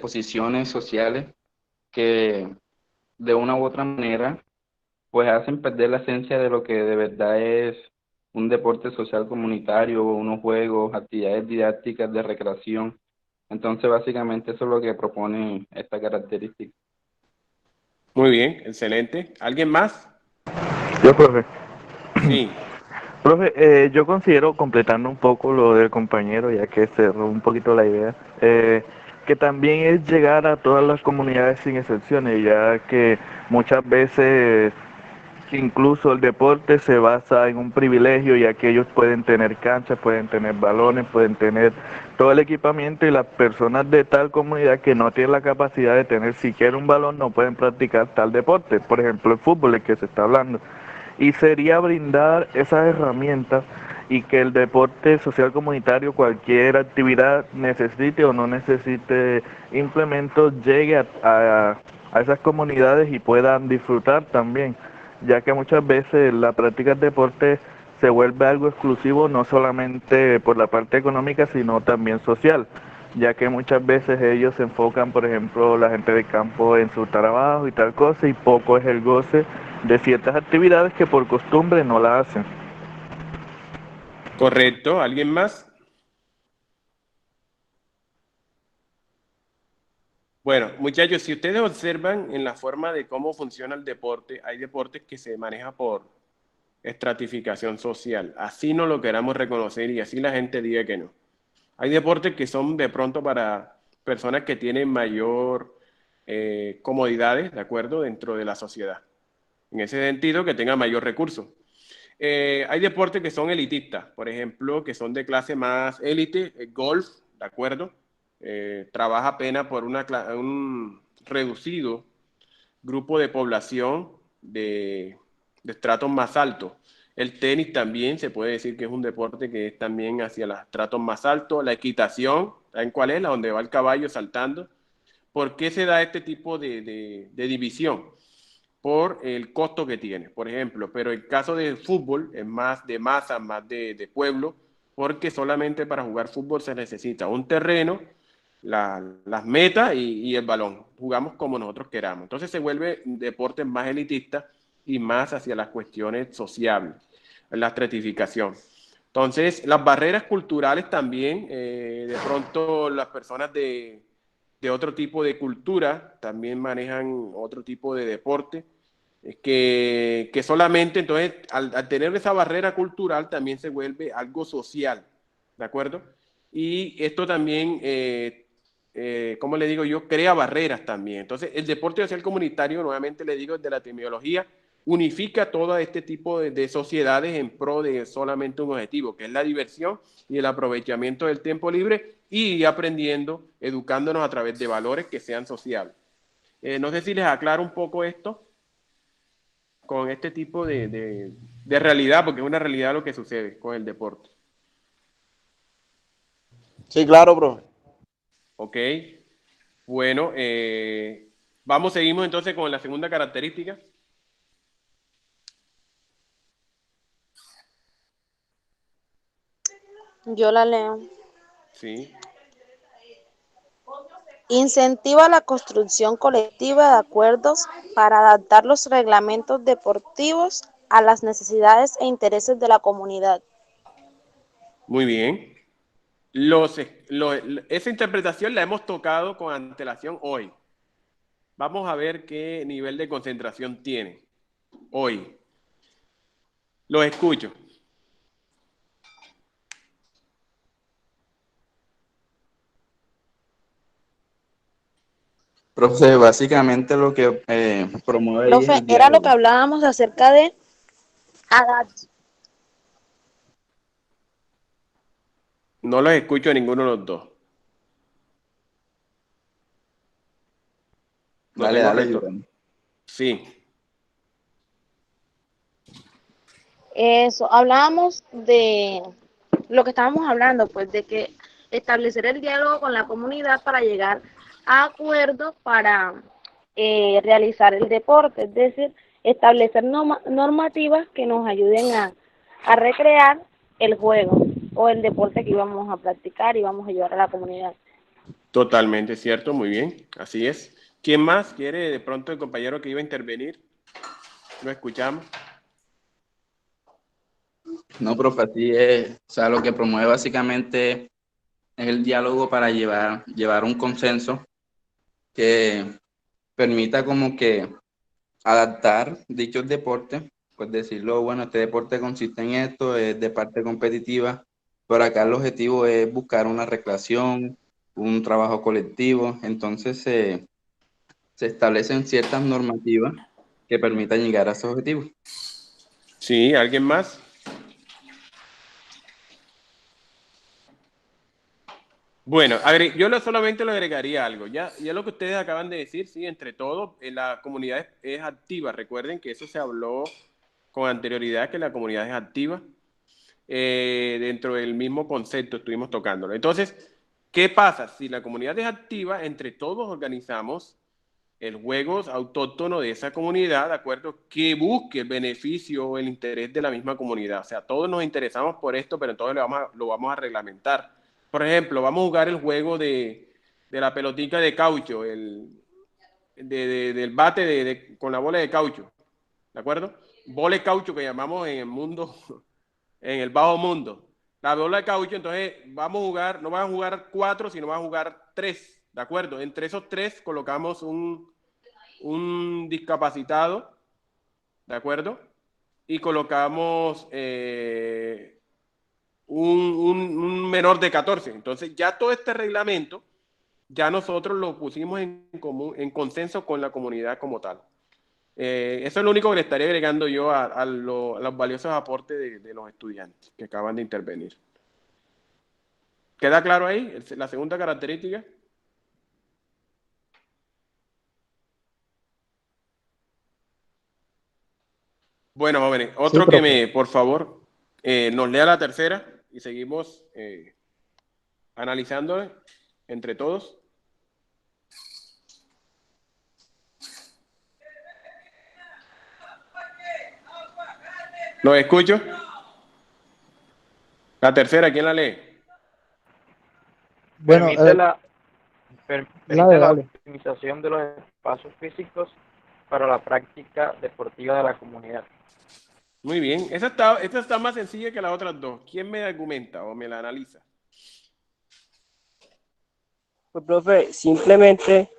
posiciones sociales que de una u otra manera pues hacen perder la esencia de lo que de verdad es un deporte social comunitario, unos juegos, actividades didácticas de recreación. Entonces básicamente eso es lo que propone esta característica. Muy bien, excelente. ¿Alguien más? Yo, profe. Sí. Profe, yo considero, completando un poco lo del compañero, ya que cerró un poquito la idea, que también es llegar a todas las comunidades sin excepciones, ya que muchas veces incluso el deporte se basa en un privilegio, ya que ellos pueden tener canchas, pueden tener balones, pueden tener todo el equipamiento, y las personas de tal comunidad que no tienen la capacidad de tener siquiera un balón no pueden practicar tal deporte, por ejemplo el fútbol, el que se está hablando. Y sería brindar esas herramientas y que el deporte social comunitario, cualquier actividad necesite o no necesite implementos, llegue a esas comunidades y puedan disfrutar también, ya que muchas veces la práctica del deporte se vuelve algo exclusivo no solamente por la parte económica, sino también social, ya que muchas veces ellos se enfocan, por ejemplo, la gente de campo en su trabajo y tal cosa, y poco es el goce de ciertas actividades que por costumbre no la hacen. Correcto. ¿Alguien más? Bueno, muchachos, si ustedes observan en la forma de cómo funciona el deporte, hay deportes que se manejan por estratificación social. Así no lo queramos reconocer y así la gente diga que no. Hay deportes que son de pronto para personas que tienen mayor comodidades, ¿de acuerdo?, dentro de la sociedad. En ese sentido, que tengan mayor recurso. Hay deportes que son elitistas, por ejemplo, que son de clase más élite, golf, ¿de acuerdo? Trabaja apenas por un reducido grupo de población de estratos más altos. El tenis también se puede decir que es un deporte que es también hacia los estratos más altos. La equitación, ¿saben cuál es? La donde va el caballo saltando. ¿Por qué se da este tipo de división? Por el costo que tiene, por ejemplo. Pero el caso del fútbol es más de masa, más de pueblo, porque solamente para jugar fútbol se necesita un terreno, las metas y el balón. Jugamos como nosotros queramos. Entonces se vuelve un deporte más elitista y más hacia las cuestiones sociables, la estratificación. Entonces, las barreras culturales también, de pronto las personas de otro tipo de cultura también manejan otro tipo de deporte, que solamente entonces al tener esa barrera cultural también se vuelve algo social, ¿de acuerdo? Y esto también, ¿cómo le digo yo? Crea barreras también. Entonces, el deporte social comunitario, nuevamente le digo, desde la terminología, unifica todo este tipo de sociedades en pro de solamente un objetivo, que es la diversión y el aprovechamiento del tiempo libre y aprendiendo, educándonos a través de valores que sean sociables. No sé si les aclaro un poco esto con este tipo de realidad, porque es una realidad lo que sucede con el deporte. Sí, claro, profe. Ok, bueno, seguimos entonces con la segunda característica. Yo la leo. Sí. Incentiva la construcción colectiva de acuerdos para adaptar los reglamentos deportivos a las necesidades e intereses de la comunidad. Muy bien. Esa interpretación la hemos tocado con antelación hoy. Vamos a ver qué nivel de concentración tiene hoy. Los escucho. Profe, básicamente lo que promueve ahí es Profe, el era lo que diálogo. hablábamos acerca de No los escucho a ninguno de los dos. No Dale, tengo dale, retorno. Yurem. Sí. eso. Hablábamos de lo que estábamos hablando, pues de que establecer el diálogo con la comunidad para llegar a acuerdos para realizar el deporte, es decir, establecer normativas que nos ayuden a recrear el juego o el deporte que íbamos a practicar y vamos a llevar a la comunidad. Totalmente cierto, muy bien, así es. ¿Quién más quiere de pronto el compañero que iba a intervenir? Lo escuchamos. No, profe, así es. O sea, lo que promueve básicamente es el diálogo para llevar un consenso que permita como que adaptar dichos deportes, pues decirlo, bueno, este deporte consiste en esto, es de parte competitiva, pero acá el objetivo es buscar una recreación, un trabajo colectivo, entonces se establecen ciertas normativas que permitan llegar a esos objetivos. Sí, ¿alguien más? Bueno, solamente le agregaría algo. Ya lo que ustedes acaban de decir, sí, entre todos, la comunidad es activa. Recuerden que eso se habló con anterioridad, que la comunidad es activa. Dentro del mismo concepto estuvimos tocándolo. Entonces, ¿qué pasa? Si la comunidad es activa, entre todos organizamos el juego autóctono de esa comunidad, ¿de acuerdo? Que busque el beneficio o el interés de la misma comunidad. O sea, todos nos interesamos por esto, pero entonces lo vamos a reglamentar. Por ejemplo, vamos a jugar el juego de la pelotica de caucho, del bate con la bola de caucho, ¿de acuerdo? Bola de caucho que llamamos en el mundo, en el bajo mundo. La bola de caucho, entonces vamos a jugar, no van a jugar 4, sino van a jugar 3, ¿de acuerdo? Entre esos 3 colocamos un discapacitado, ¿de acuerdo? Y colocamos un menor de 14. Entonces ya todo este reglamento ya nosotros lo pusimos en común, en consenso con la comunidad como tal. Eso es lo único que le estaría agregando yo a los valiosos aportes de los estudiantes que acaban de intervenir. ¿Queda claro ahí la segunda característica? Bueno, jóvenes, otro Sí, que profe. por favor, nos lea la tercera y seguimos analizando entre todos. ¿Los escucho? La tercera, ¿quién la lee? Bueno, Permite dale, la dale. optimización de los espacios físicos para la práctica deportiva de la comunidad. Muy bien, esta está más sencilla que las otras dos. ¿Quién me argumenta o me la analiza? Pues, profe, simplemente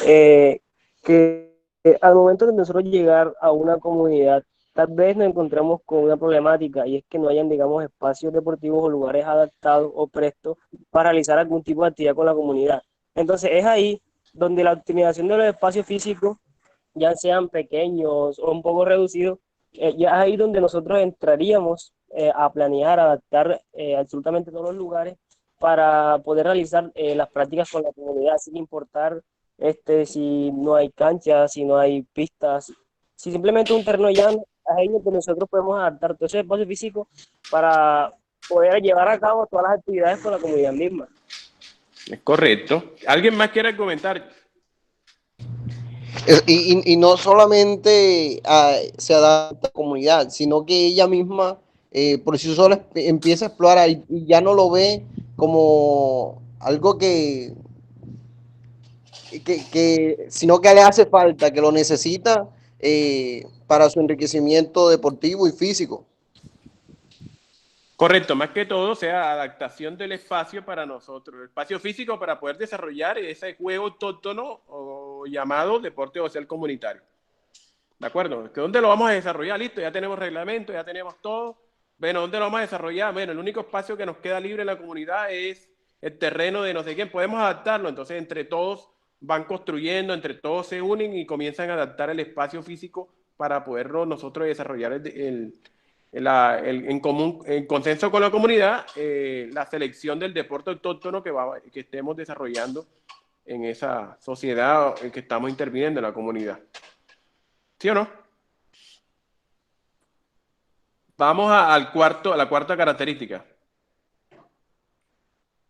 que al momento de nosotros llegar a una comunidad, tal vez nos encontremos con una problemática y es que no hayan, digamos, espacios deportivos o lugares adaptados o prestos para realizar algún tipo de actividad con la comunidad. Entonces es ahí donde la optimización de los espacios físicos, ya sean pequeños o un poco reducidos, ya es ahí donde nosotros entraríamos a planear, adaptar absolutamente todos los lugares para poder realizar las prácticas con la comunidad, sin importar si no hay canchas, si no hay pistas, si simplemente un terreno llano, es ahí donde nosotros podemos adaptar todo ese espacio físico para poder llevar a cabo todas las actividades con la comunidad misma. Es correcto. ¿Alguien más quiere comentar? Y no solamente se adapta a la comunidad, sino que ella misma por sí sola empieza a explorar y ya no lo ve como algo sino que le hace falta, que lo necesita para su enriquecimiento deportivo y físico. Correcto, más que todo, sea adaptación del espacio para nosotros, el espacio físico para poder desarrollar ese juego autóctono o llamado deporte social comunitario. ¿De acuerdo? ¿Que ¿Dónde lo vamos a desarrollar? Listo, ya tenemos reglamento, ya tenemos todo. Bueno, ¿dónde lo vamos a desarrollar? Bueno, el único espacio que nos queda libre en la comunidad es el terreno de no sé quién. Podemos adaptarlo, entonces entre todos van construyendo, entre todos se unen y comienzan a adaptar el espacio físico para poderlo nosotros desarrollar en común, en consenso con la comunidad, la selección del deporte autóctono que estemos desarrollando en esa sociedad en que estamos interviniendo en la comunidad. ¿Sí o no? Vamos a la cuarta característica.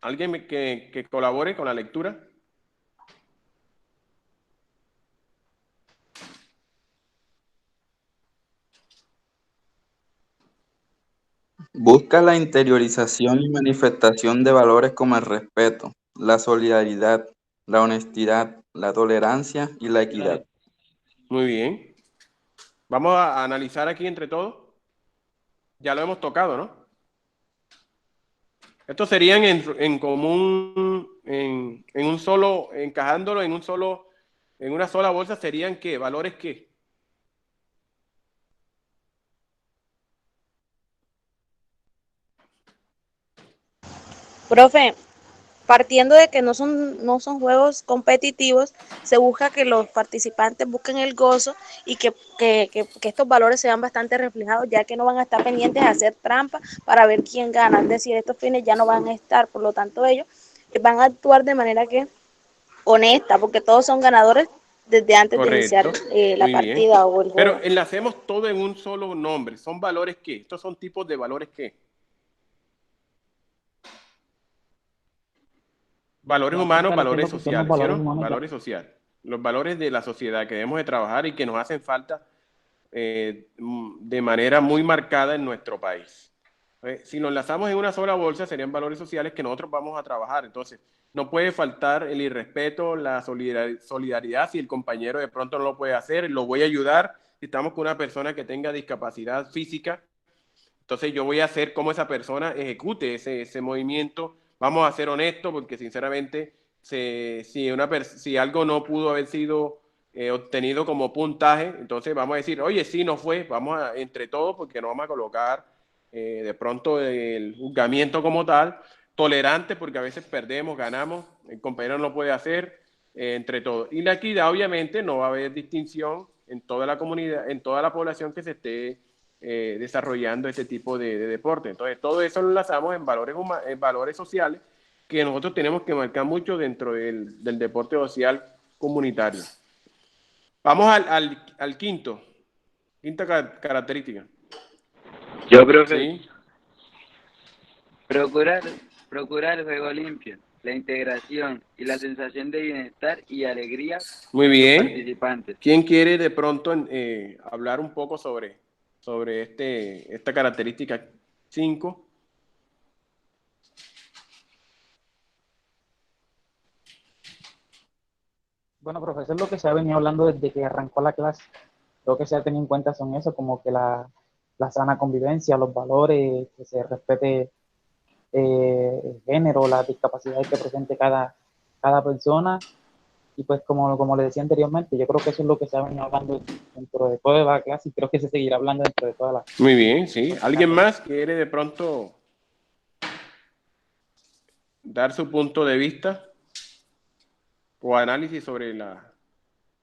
¿Alguien que colabore con la lectura? Busca la interiorización y manifestación de valores como el respeto, la solidaridad, la honestidad, la tolerancia y la equidad. Muy bien. Vamos a analizar aquí entre todos. Ya lo hemos tocado, ¿no? Estos serían en común, en un solo, encajándolo en una sola bolsa, serían ¿qué? ¿Valores qué? Profe, partiendo de que no son juegos competitivos, se busca que los participantes busquen el gozo y que estos valores sean bastante reflejados, ya que no van a estar pendientes de hacer trampa para ver quién gana. Es decir, estos fines ya no van a estar, por lo tanto ellos van a actuar de manera que honesta, porque todos son ganadores desde antes de iniciar Correcto. la Muy bien. partida o el juego. Pero enlacemos todo en un solo nombre. ¿Son valores qué? Estos son tipos de valores qué. Valores humanos, valores sociales, ¿sí o no? Valores sociales. Los valores de la sociedad que debemos de trabajar y que nos hacen falta de manera muy marcada en nuestro país. Si nos enlazamos en una sola bolsa, serían valores sociales que nosotros vamos a trabajar. Entonces, no puede faltar el irrespeto, la solidaridad. Si el compañero de pronto no lo puede hacer, lo voy a ayudar. Si estamos con una persona que tenga discapacidad física, entonces yo voy a hacer cómo esa persona ejecute ese movimiento. Vamos a ser honestos porque sinceramente si algo no pudo haber sido obtenido como puntaje, entonces vamos a decir, oye, sí, no fue, vamos a, entre todos, porque no vamos a colocar de pronto el juzgamiento como tal, tolerante porque a veces perdemos, ganamos, el compañero no puede hacer, entre todos. Y la equidad, obviamente, no va a haber distinción en toda la comunidad, en toda la población que se esté desarrollando este tipo de deporte. Entonces, todo eso lo enlazamos en valores sociales que nosotros tenemos que marcar mucho dentro del deporte social comunitario. Vamos al quinta característica. Yo, profe, ¿Sí? procurar el juego limpio, la integración y la sensación de bienestar y alegría Muy de los bien. participantes. ¿Quién quiere de pronto hablar un poco sobre esta característica 5? Bueno, profesor, lo que se ha venido hablando desde que arrancó la clase, lo que se ha tenido en cuenta son eso, como que la sana convivencia, los valores, que se respete el género, las discapacidades que presente cada persona. Y pues como le decía anteriormente, yo creo que eso es lo que se ha venido hablando dentro de toda la clase y creo que se seguirá hablando dentro de toda la... Muy bien, sí. ¿Alguien más quiere de pronto dar su punto de vista o análisis sobre la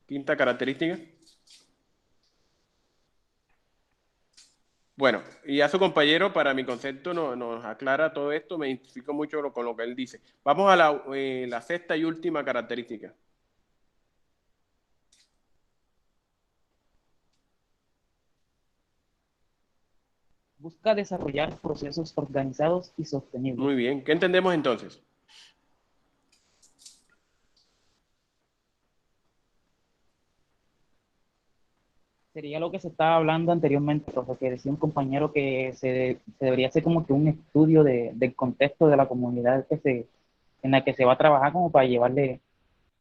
quinta característica? Bueno, y a su compañero, para mi concepto, nos aclara todo esto, me identifico mucho con lo que él dice. Vamos a la sexta y última característica. Busca desarrollar procesos organizados y sostenibles. Muy bien, ¿qué entendemos entonces? Sería lo que se estaba hablando anteriormente, profe, que decía un compañero que se debería hacer como que un estudio del contexto de la comunidad en la que se va a trabajar como para llevarle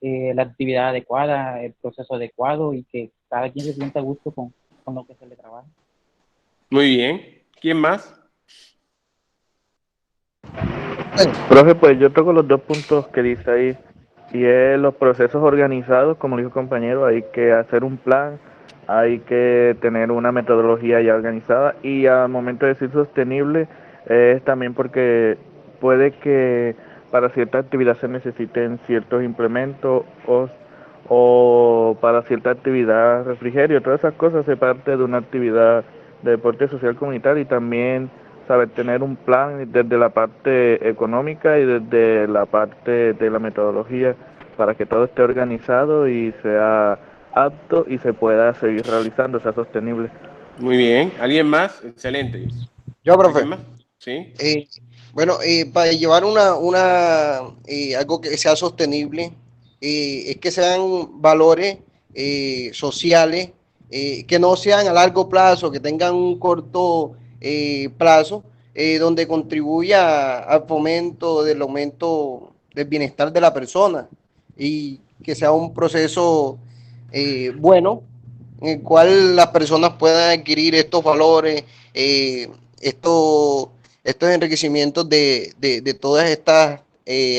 la actividad adecuada, el proceso adecuado y que cada quien se sienta a gusto con lo que se le trabaja. Muy bien, ¿quién más? Profe, pues yo toco los dos puntos que dice ahí, y es los procesos organizados, como dijo el compañero, hay que hacer un plan, hay que tener una metodología ya organizada, y al momento de decir sostenible, es también porque puede que para cierta actividad se necesiten ciertos implementos o para cierta actividad refrigerio, todas esas cosas se parte de una actividad de deporte social comunitario y también saber tener un plan desde la parte económica y desde la parte de la metodología para que todo esté organizado y sea apto y se pueda seguir realizando, sea sostenible. Muy bien, ¿alguien más? Excelente. Yo, profe. ¿Alguien más? Sí. Bueno, para llevar algo que sea sostenible, es que sean valores sociales, que no sean a largo plazo, que tengan un corto plazo, donde contribuya al fomento del aumento del bienestar de la persona y que sea un proceso bueno, en el cual las personas puedan adquirir estos valores, estos enriquecimientos de todas estas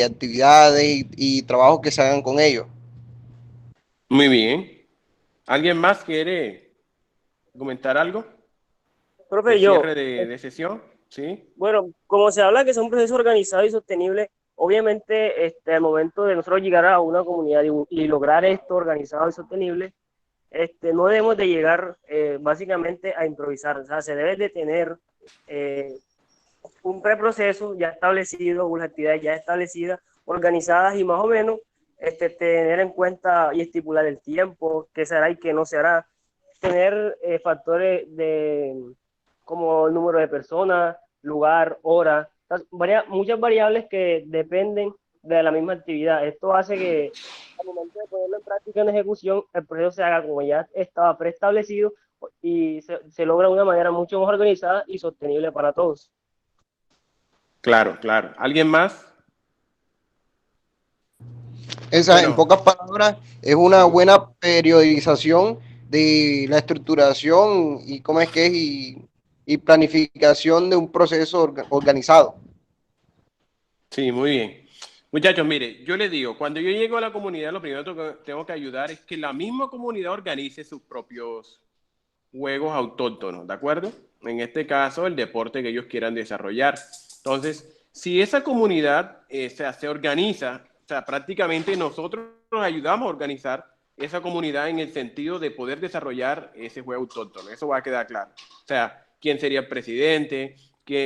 actividades y trabajos que se hagan con ellos. Muy bien. ¿Alguien más quiere comentar algo? Profe, ¿De yo, cierre de sesión? ¿Sí? bueno, como se habla que son procesos organizados y sostenibles, obviamente al momento de nosotros llegar a una comunidad y lograr esto organizado y sostenible, no debemos de llegar básicamente a improvisar, o sea, se debe de tener un preproceso ya establecido, unas actividades ya establecidas, organizadas y más o menos tener en cuenta y estipular el tiempo, qué se hará y qué no se hará, tener factores como el número de personas, lugar, hora, muchas variables que dependen de la misma actividad. Esto hace que al momento de ponerlo en práctica, en ejecución, el proceso se haga como ya estaba preestablecido y se logra de una manera mucho más organizada y sostenible para todos. Claro, claro. ¿Alguien más? En pocas palabras, es una buena periodización de la estructuración y cómo es que es y planificación de un proceso organizado. Sí, muy bien. Muchachos, mire, yo les digo, cuando yo llego a la comunidad, lo primero que tengo que ayudar es que la misma comunidad organice sus propios juegos autóctonos, ¿de acuerdo? En este caso, el deporte que ellos quieran desarrollar. Entonces, si esa comunidad se organiza, o sea, prácticamente nosotros nos ayudamos a organizar esa comunidad en el sentido de poder desarrollar ese juego autóctono. Eso va a quedar claro. O sea, quién sería el presidente,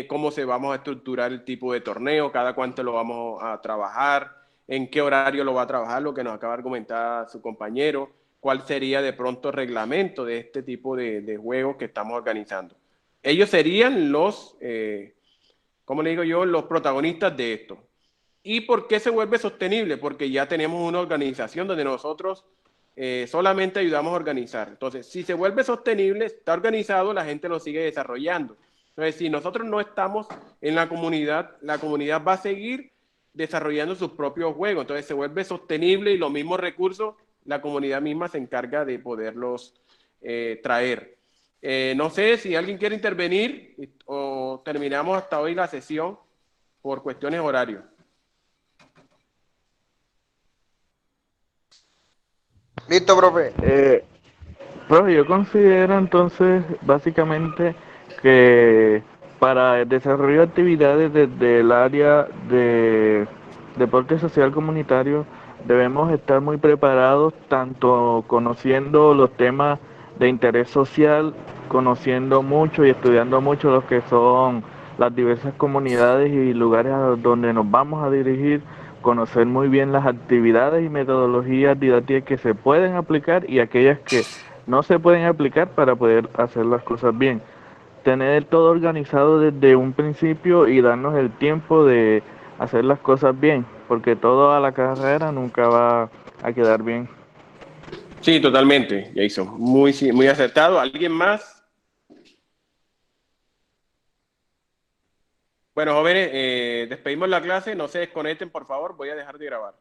cómo se vamos a estructurar el tipo de torneo, cada cuánto lo vamos a trabajar, en qué horario lo va a trabajar, lo que nos acaba de comentar su compañero, cuál sería de pronto el reglamento de este tipo de juegos que estamos organizando. Ellos serían los, ¿cómo le digo yo?, los protagonistas de esto. ¿Y por qué se vuelve sostenible? Porque ya tenemos una organización donde nosotros solamente ayudamos a organizar. Entonces, si se vuelve sostenible, está organizado, la gente lo sigue desarrollando. Entonces, si nosotros no estamos en la comunidad va a seguir desarrollando sus propios juegos. Entonces, se vuelve sostenible y los mismos recursos, la comunidad misma se encarga de poderlos traer. No sé si alguien quiere intervenir o terminamos hasta hoy la sesión por cuestiones horarios. Listo, profe. Profe, yo considero entonces básicamente que para el desarrollo de actividades desde el área de deporte social comunitario debemos estar muy preparados, tanto conociendo los temas de interés social, conociendo mucho y estudiando mucho lo que son las diversas comunidades y lugares a donde nos vamos a dirigir, conocer muy bien las actividades y metodologías didácticas que se pueden aplicar y aquellas que no se pueden aplicar para poder hacer las cosas bien. Tener todo organizado desde un principio y darnos el tiempo de hacer las cosas bien, porque todo a la carrera nunca va a quedar bien. Sí, totalmente, Jason. Muy acertado. ¿Alguien más? Bueno, jóvenes, despedimos la clase. No se desconecten, por favor. Voy a dejar de grabar.